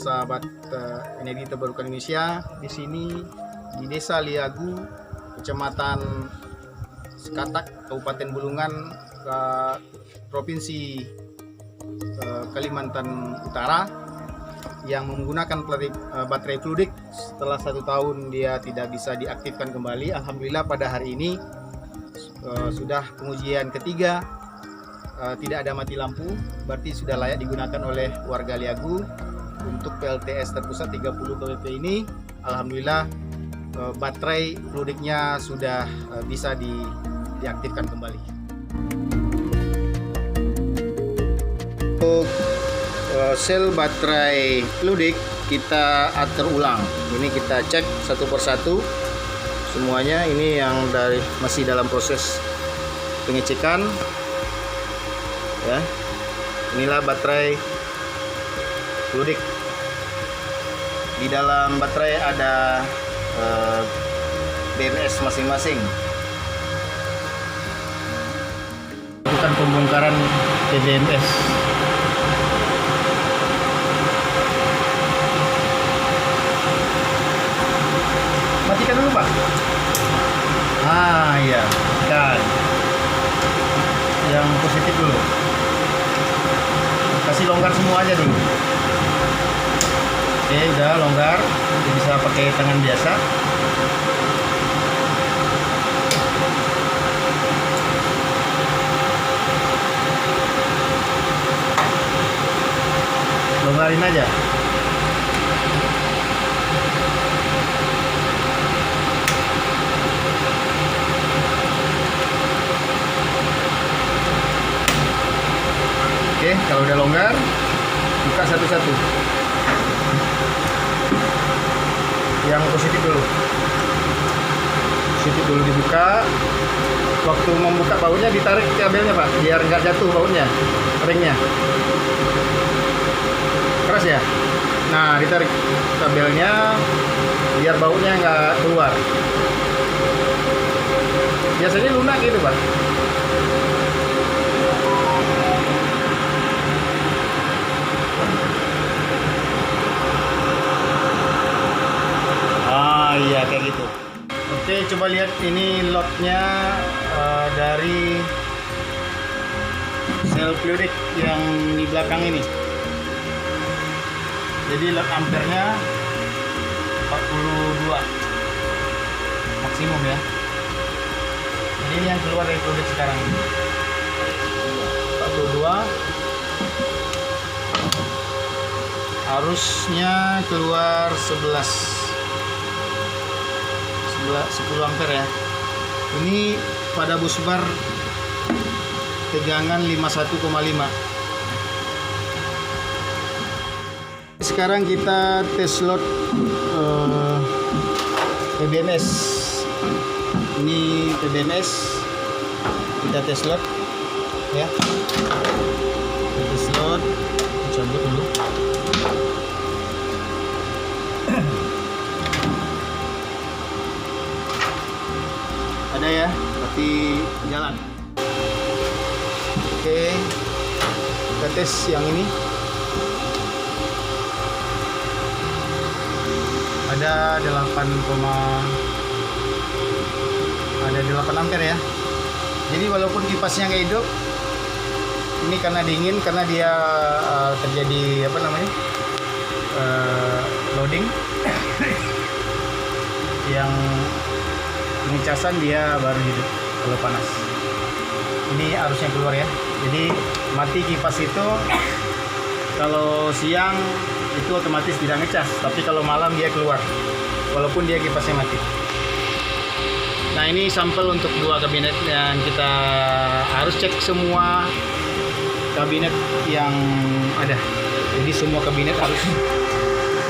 sahabat energi terbarukan Indonesia. Di sini di Desa Liagu, Kecamatan Sekatak, Kabupaten Bulungan, Provinsi Kalimantan Utara, yang menggunakan baterai Fluidic. Setelah 1 tahun dia tidak bisa diaktifkan kembali. Alhamdulillah pada hari ini sudah pengujian ketiga, tidak ada mati lampu, berarti sudah layak digunakan oleh warga Liagu. Untuk PLTS terpusat 30 kW ini, alhamdulillah baterai Fluidicnya sudah bisa diaktifkan kembali. Untuk sel baterai Fluidic kita atur ulang. Ini kita cek satu persatu semuanya. Ini yang masih dalam proses pengecekan. Ya, inilah baterai Fluidic. Di dalam baterai ada BMS masing-masing. Bukan pembongkaran BMS. Matikan dulu, Pak. Iya, dan yang positif dulu. Kasih longgar semua aja dulu. Oke, udah longgar. Jadi bisa pakai tangan biasa. Longgarin aja. Oke, kalau udah longgar, buka satu-satu. Yang positif dulu. Positif dulu dibuka. Waktu membuka bautnya ditarik kabelnya, Pak, biar nggak jatuh bautnya, ringnya. Keras ya. Nah, ditarik kabelnya biar bautnya nggak keluar. Biasanya lunak gitu, Pak. Iya, kayak gitu. Oke, coba lihat ini lotnya dari sel Fluidic yang di belakang ini. Jadi lot ampernya 42 maksimum ya. Jadi ini yang keluar dari Fluidic sekarang. 42. Arusnya keluar 10 ampere ya. Ini pada busbar tegangan 51,5. Sekarang kita tes load PBMS. Ini PBMS, kita tes load ya. Tes load, cabut dulu. Ada ya, berarti jalan. Oke, kita tes yang ini. Ada 8 ampere ya. Jadi walaupun kipasnya nggak hidup, ini karena dingin, karena dia terjadi loading yang pengecasan, dia baru hidup kalau panas. Ini arusnya keluar ya. Jadi mati kipas itu kalau siang itu otomatis tidak ngecas, tapi kalau malam dia keluar walaupun dia kipasnya mati. Nah, ini sampel untuk 2 kabinet yang kita harus cek semua kabinet yang ada. Jadi semua kabinet harus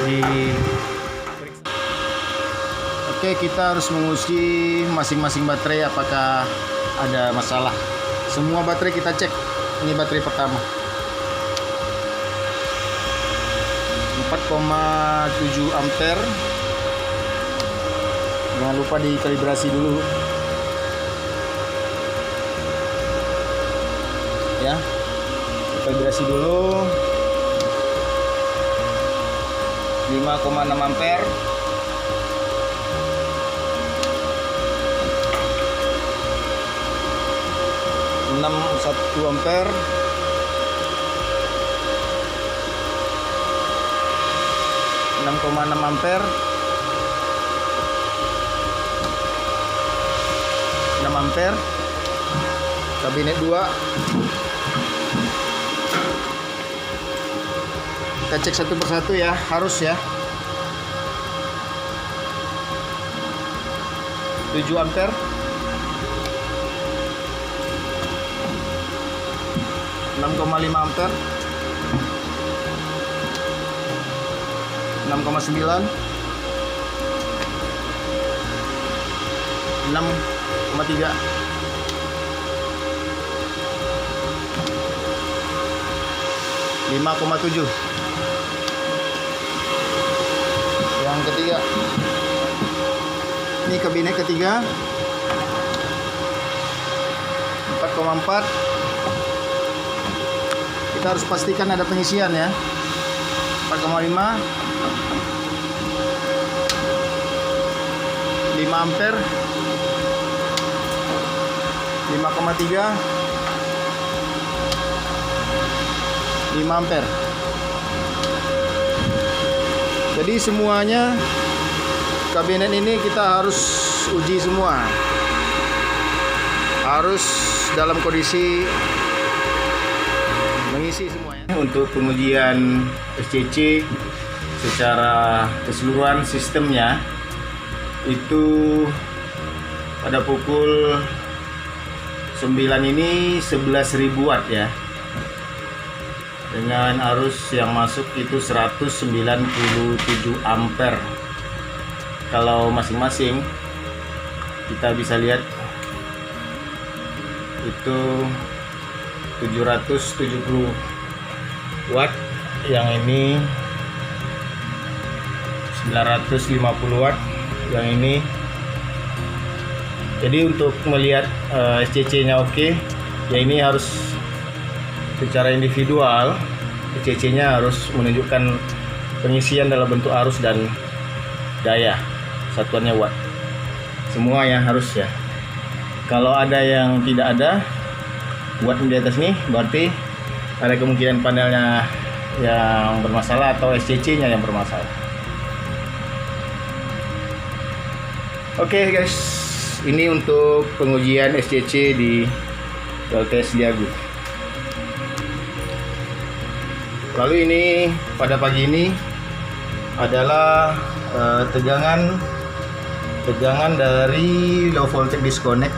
diperiksa. Oke, kita harus menguji masing-masing baterai apakah ada masalah. Semua baterai kita cek. Ini baterai pertama 4,7 ampere. Jangan lupa dikalibrasi dulu ya, kalibrasi dulu. 5,6 ampere. 1 ampere. 6,6 ampere. 6 ampere. Kabinet 2. Kita cek satu persatu ya, harus ya. 7 ampere. 6,5 ampere. 6,9. 6,3. 5,7. Yang ketiga, ini kabinet ketiga, 4,4. Kita harus pastikan ada pengisian ya. 4,5. 5 ampere. 5,3. 5 ampere. Jadi semuanya kabinet ini kita harus uji semua. Harus dalam kondisi mengisi semuanya. Untuk pengujian SCC secara keseluruhan sistemnya itu pada pukul 9 ini 11.000 watt ya. Dengan arus yang masuk itu 197 ampere. Kalau masing-masing kita bisa lihat itu 770 watt, yang ini 950 watt, yang ini. Jadi untuk melihat SCC-nya oke, ya ini harus secara individual. SCC-nya harus menunjukkan pengisian dalam bentuk arus dan daya, satuannya watt. Semua yang harus ya. Kalau ada yang tidak ada watt di atas nih, berarti ada kemungkinan panelnya yang bermasalah atau SCC-nya yang bermasalah. Oke guys, ini untuk pengujian SCC di PLTS Liagu. Lalu ini pada pagi ini adalah tegangan dari low voltage disconnect.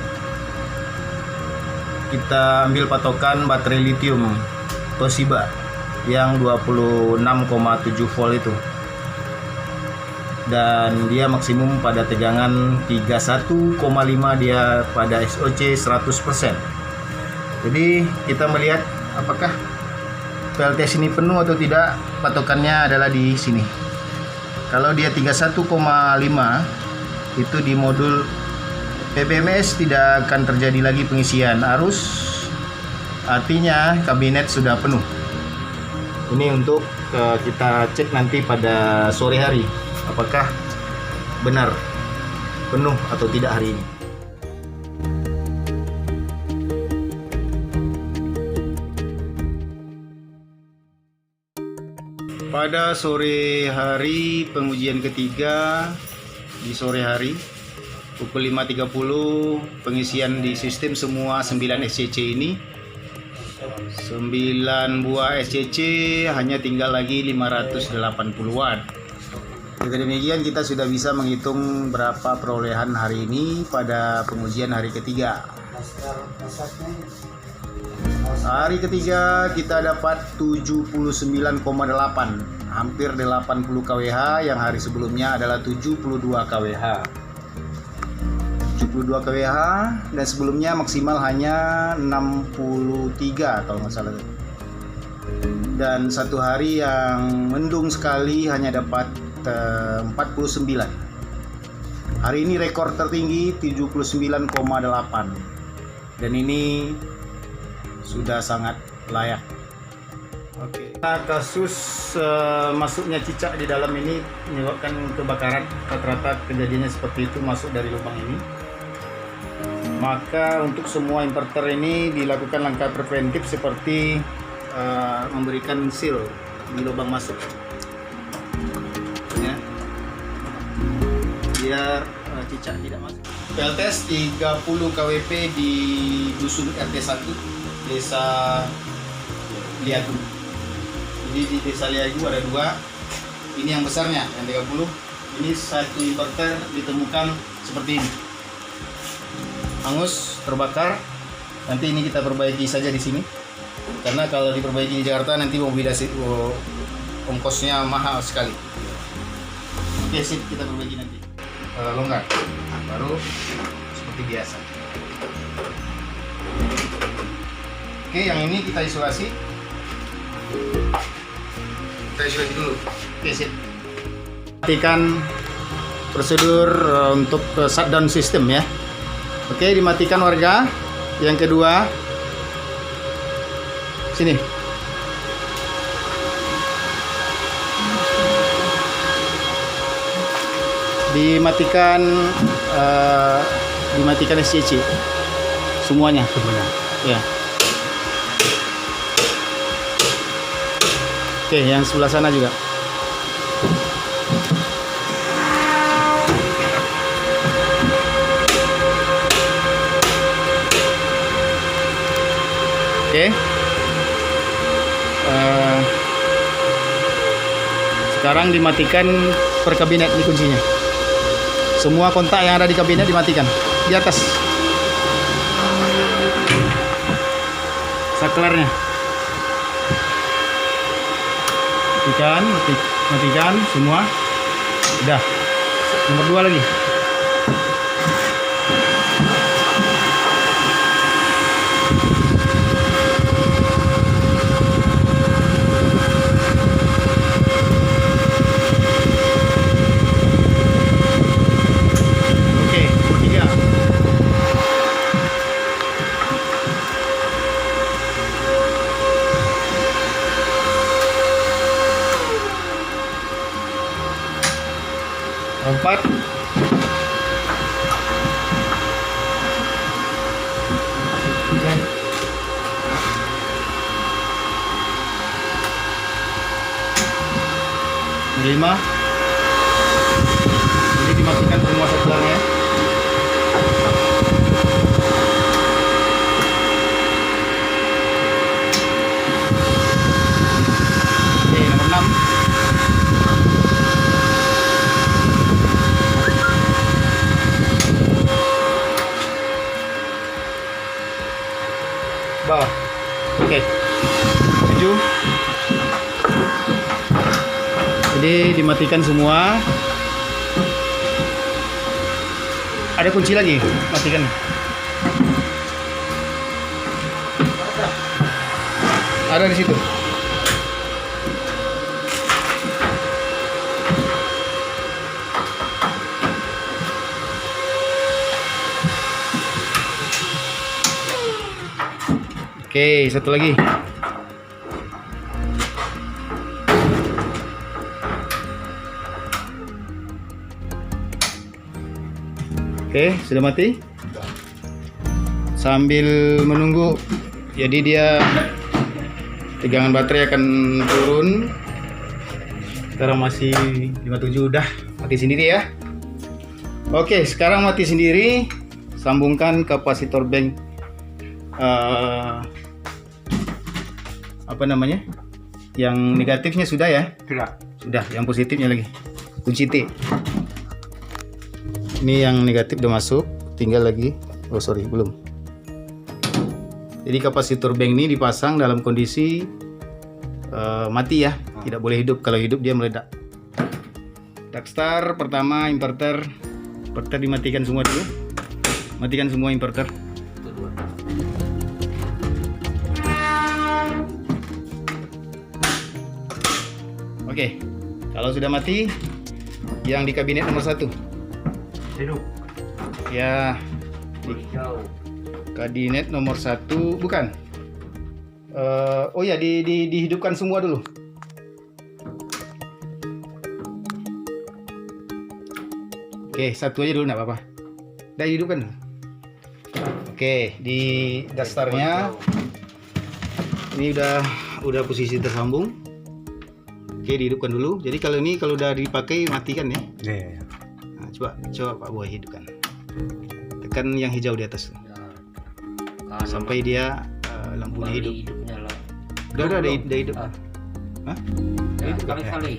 Kita ambil patokan baterai lithium Toshiba yang 26,7 volt itu, dan dia maksimum pada tegangan 31,5, dia pada SOC 100%. Jadi kita melihat apakah PLTS ini penuh atau tidak. Patokannya adalah di sini. Kalau dia 31,5 itu di modul PBMS tidak akan terjadi lagi pengisian arus, artinya kabinet sudah penuh. Ini untuk kita cek nanti pada sore hari apakah benar penuh atau tidak hari ini. Pada sore hari pengujian ketiga, di sore hari pukul 5.30 pengisian di sistem semua 9 SCC ini. 9 buah SCC, hanya tinggal lagi 580 watt. Dengan demikian kita sudah bisa menghitung berapa perolehan hari ini pada pengujian hari ketiga. Hari ketiga kita dapat 79,8, hampir 80 kWh, yang hari sebelumnya adalah 72 kWh. 72 kWh, dan sebelumnya maksimal hanya 63 kalau nggak salah. Dan satu hari yang mendung sekali hanya dapat 49. Hari ini rekor tertinggi 79,8, dan ini sudah sangat layak Oke. Nah, kasus masuknya cicak di dalam ini menyebabkan kebakaran. Rata-rata kejadiannya seperti itu, masuk dari lubang ini. Maka untuk semua importer ini dilakukan langkah preventif seperti memberikan seal di lubang masuk, ya, biar cicak tidak masuk. PLTS 30 KWP di Dusun RT 1 Desa Liagu. Jadi di Desa Liagu ada 2. Ini yang besarnya, yang 30. Ini satu inverter ditemukan seperti ini. Hangus, terbakar. Nanti ini kita perbaiki saja di sini. Karena kalau diperbaiki di Jakarta nanti ongkosnya mahal sekali. Oke, sip, kita perbaiki nanti. Longgar. Nah, baru seperti biasa. Oke, yang ini kita isolasi. Kita isolasi dulu. Oke, sip. Matikan prosedur untuk shutdown system ya. Oke, dimatikan warga. Yang kedua, sini. Dimatikan SCC semuanya. Ya. Oke, yang sebelah sana juga. Oke. Sekarang dimatikan per kabinet, ini kuncinya. Semua kontak yang ada di kabinet dimatikan. Di atas. Saklarnya. Matikan semua. Udah. Nomor 2 lagi. Empat. Lima. Jadi dimatikan semua saklarnya. Oke, nomor 6. Bawah. Oke. 7. Jadi dimatikan semua. Ada kunci lagi, matikan. Ada di situ. Oke, satu lagi. Oke, sudah mati. Sambil menunggu, jadi dia tegangan baterai akan turun. Sekarang masih 57, udah mati sendiri ya. Oke, sekarang mati sendiri. Sambungkan kapasitor bank. Apa namanya? Yang negatifnya sudah ya? Sudah. Yang positifnya lagi. Kunci T. Ini yang negatif udah masuk, tinggal lagi. Oh sorry, belum. Jadi kapasitor bank ini dipasang dalam kondisi mati ya, tidak boleh hidup. Kalau hidup dia meledak. Darkstar pertama, inverter dimatikan semua dulu. Matikan semua inverter. Oke, kalau sudah mati, yang di kabinet nomor 1. Hidup. Ya, di kabinet nomor 1 bukan. Oh ya, dihidupkan semua dulu. Oke, satu aja dulu nggak apa-apa. Udah hidupkan. Oke, di dasarnya ini udah posisi tersambung. Oke, dihidupkan dulu. Jadi kalau udah dipakai matikan ya. Iya. Nah, coba Pak Boy hidupkan. Tekan yang hijau di atas sampai dia lampunya hidup. Udah hidup. Hah? Ya, Hidup kan? kali.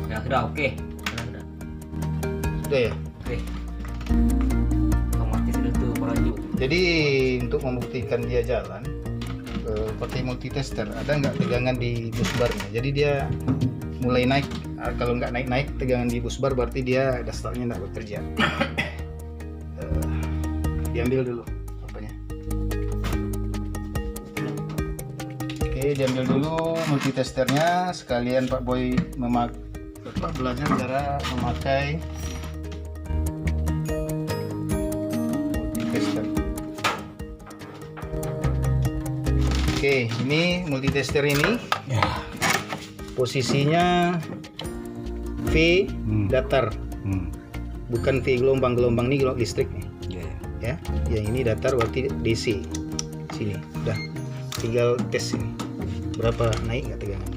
Ya, sudah oke. Udah ya. Oke. Otomatis sudah tuh melaju. Jadi untuk membuktikan dia jalan, pakai multitester. Ada nggak tegangan di bus barnya? Jadi dia mulai naik. Kalau nggak naik tegangan di bus bar, berarti dia dasarnya nggak bekerja. Diambil dulu apanya. Oke, diambil dulu multitesternya. Sekalian Pak Boy belajar cara memakai multitester. Oke, ini multitester ini posisinya V datar, bukan V gelombang ini gelombang listrik nih. Ya, yang ini datar berarti DC. Sini, udah. Tinggal tes ini. Berapa naik nggak tegangan?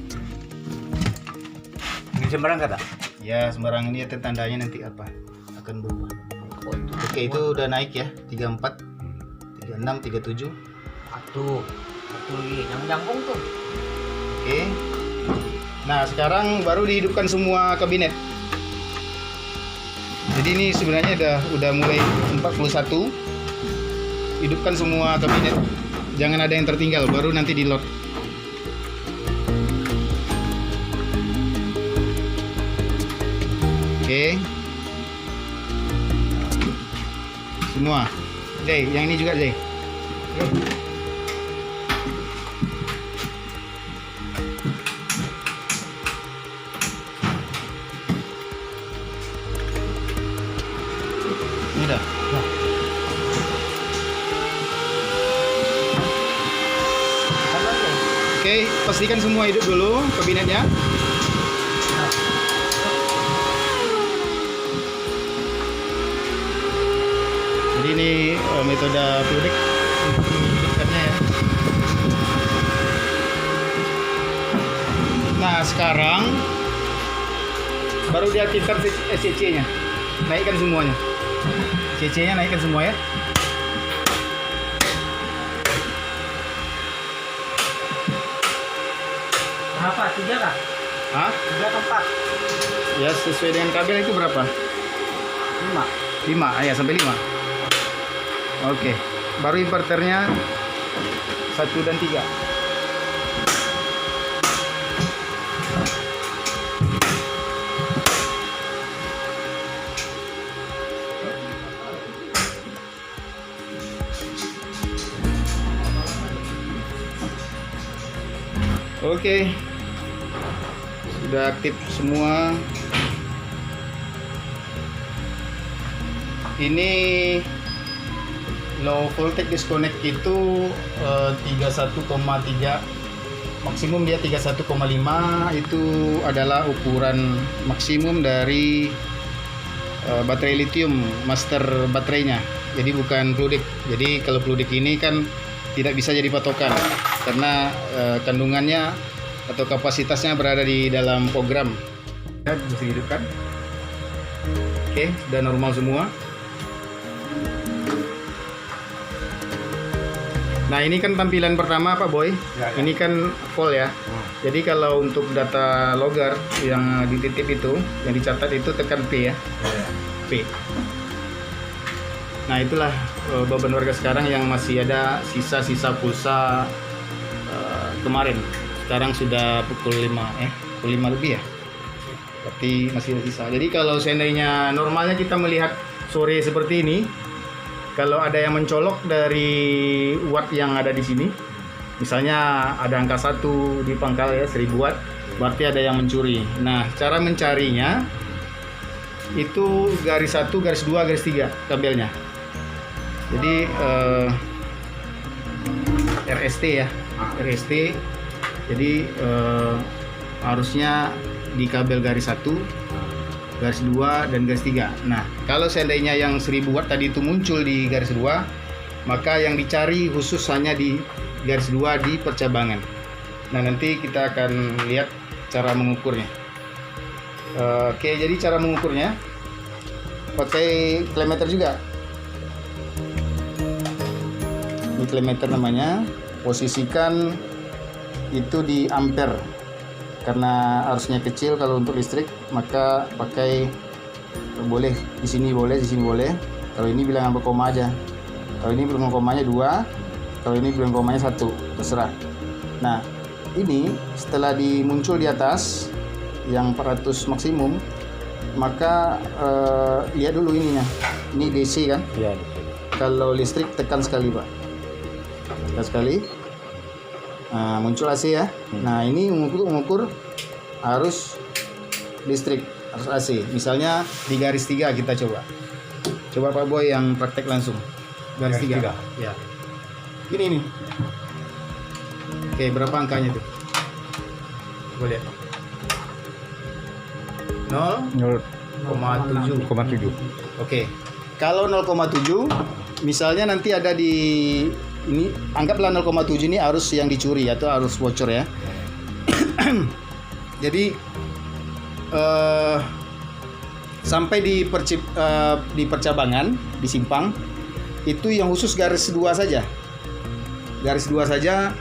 Ini sembarang kata? Ya, sembarangan dia tandanya nanti apa? Akan berubah. Oke, itu udah naik ya. 34, 36, 37. Satu lagi yang jangkung tuh. Oke. Nah, sekarang baru dihidupkan semua kabinet. Jadi ini sebenarnya udah mulai 41. Hidupkan semua kabinet. Jangan ada yang tertinggal, baru nanti di load. Oke. Semua. Jay, yang ini juga Jay. Ini dah. Oke, pastikan semua hidup dulu kabinetnya. Jadi ini metode Fluidic untuk menghidupkannya ya. Nah, sekarang baru diaktifkan SCC-nya. Naikkan semuanya. CC-nya naikkan semua ya. Berapa? 3 kah? Hah? 3 atau 4? Ya, sesuai dengan kabel itu berapa? 5. 5, ya sampai 5. Oke. Baru inverternya 1 dan 3. Oke, sudah aktif semua. Ini low voltage disconnect itu 31,3, maksimum dia 31,5. Itu adalah ukuran maksimum dari baterai lithium master baterainya. Jadi bukan Fluidic. Jadi kalau Fluidic ini kan tidak bisa jadi patokan karena kandungannya atau kapasitasnya berada di dalam program. Ya, bisa hidupkan. Oke, sudah normal semua. Nah, ini kan tampilan pertama Pak Boy. Ya. Ini kan full ya. Jadi kalau untuk data logger yang dititip itu, yang dicatat itu tekan P ya. P. Nah, itulah beban warga sekarang yang masih ada sisa-sisa pulsa kemarin. Sekarang sudah pukul 5 lebih ya. Berarti masih ada sisa. Jadi kalau seandainya normalnya kita melihat sore seperti ini, kalau ada yang mencolok dari watt yang ada di sini, misalnya ada angka 1 di pangkal ya 1000 watt, berarti ada yang mencuri. Nah, cara mencarinya itu garis 1, garis 2, garis 3 kabelnya. Jadi RST ya, RST. Jadi harusnya di kabel garis 1, garis 2 dan garis 3. Nah, kalau seandainya yang 1000 watt tadi itu muncul di garis 2, maka yang dicari khusus hanya di garis 2 di percabangan. Nah, nanti kita akan lihat cara mengukurnya. Oke, jadi cara mengukurnya pakai telemeter juga. Ini telemeter namanya. Posisikan itu di ampere. Karena arusnya kecil kalau untuk listrik, maka pakai boleh di sini boleh, di sini boleh. Kalau ini bilang apa koma aja. Kalau ini bilang komanya 2, kalau ini bilang komanya 1, terserah. Nah, ini setelah dimuncul di atas yang 400 maksimum, maka lihat dulu ininya. Ini DC kan? Iya. Kalau listrik tekan sekali, Pak. Tekan sekali. Nah, muncul AC ya. Nah, ini mengukur arus listrik, arus AC. Misalnya di garis 3 kita coba. Coba Pak Boy yang praktek langsung. Garis 3. Ya. Ini nih. Oke, berapa angkanya tuh? Coba lihat. 0,7. Oke. Kalau 0,7 misalnya nanti ada di ini, anggaplah 0,7 ini arus yang dicuri atau arus bocor ya. Jadi sampai di percabangan, di simpang itu yang khusus garis 2 saja. Garis 2 saja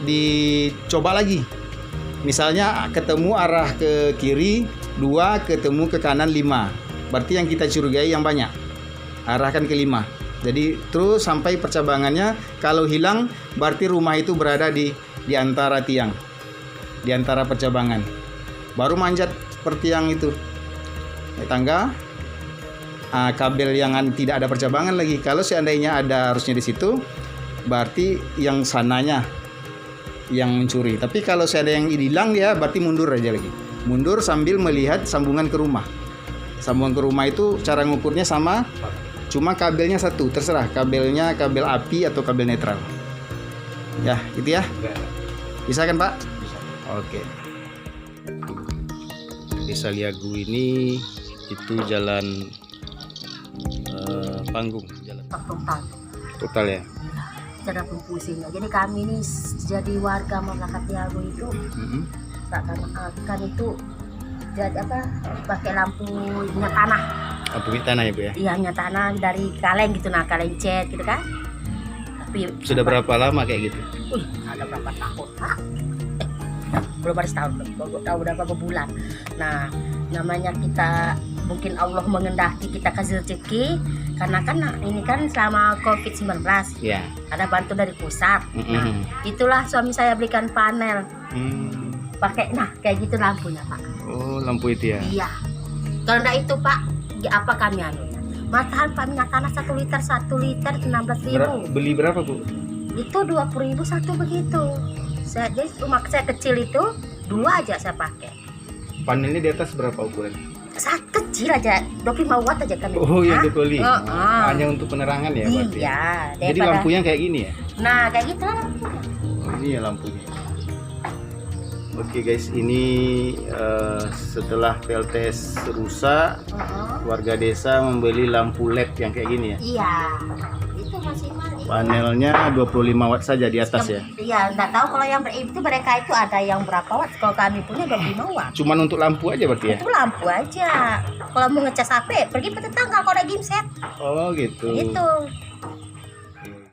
dicoba lagi. Misalnya ketemu arah ke kiri 2, ketemu ke kanan 5. Berarti yang kita curigai yang banyak. Arahkan ke 5. Jadi terus sampai percabangannya. Kalau hilang berarti rumah itu berada di antara tiang, di antara percabangan. Baru manjat seperti yang itu, tangga. Kabel yang tidak ada percabangan lagi. Kalau seandainya ada arusnya di situ, berarti yang sananya yang mencuri. Tapi kalau seandainya yang hilang ya berarti mundur aja lagi. Mundur sambil melihat sambungan ke rumah. Sambungan ke rumah itu cara ngukurnya sama. Cuma kabelnya 1, terserah kabelnya kabel api atau kabel netral. Ya, gitu ya. Bisa kan, Pak? Bisa. Oke. Desa Liagu ini itu jalan panggung, jalan total ya. Tidak pusing. Jadi kami ini jadi warga masyarakat Liagu itu seakan-akan itu jadi apa, pakai lampu minyak tanah. Lampu minyak tanah ya, Bu ya? Iya, minyak tanah dari kaleng gitu, nah kaleng cat gitu kan. Tapi Sudah berapa lama kayak gitu? ada berapa tahun, Pak? Belum ada setahun, udah berapa bulan. Nah, namanya kita mungkin Allah mengendaki kita kasih rezeki, karena kan ini kan selama COVID-19 Ya. ada bantu dari pusat. Nah, itulah suami saya belikan panel. Pakai kayak gitu lampunya, Pak. Oh, lampu itu ya. Iya. Kalau enggak itu, Pak, ya apa kami anunya? Matahan Pak minyak tanah 1 liter 16.000. Beli berapa, Bu? Itu 20.000 satu begitu. Jadi rumah saya kecil itu 2 aja saya pakai. Panelnya di atas berapa ukuran? Saat kecil aja 25 watt aja kami. Oh, yang itu kali. Oh. Hanya untuk penerangan ya, berarti. Iya. Jadi lampunya kayak gini ya? Nah, kayak gitu lah. Oh, ini ya lampunya. Oke guys, ini setelah PLTS rusak, warga desa membeli lampu LED yang kayak gini ya. Iya. Itu masih Panelnya 25 watt saja di atas ya. Iya, enggak tahu kalau yang itu mereka itu ada yang berapa watt. Kalau kami punya 25 watt. Cuman untuk lampu aja berarti ya? Itu lampu aja. Kalau mau ngecas HP, pergi ke tetangga kalau ada game set. Oh gitu. Gitu.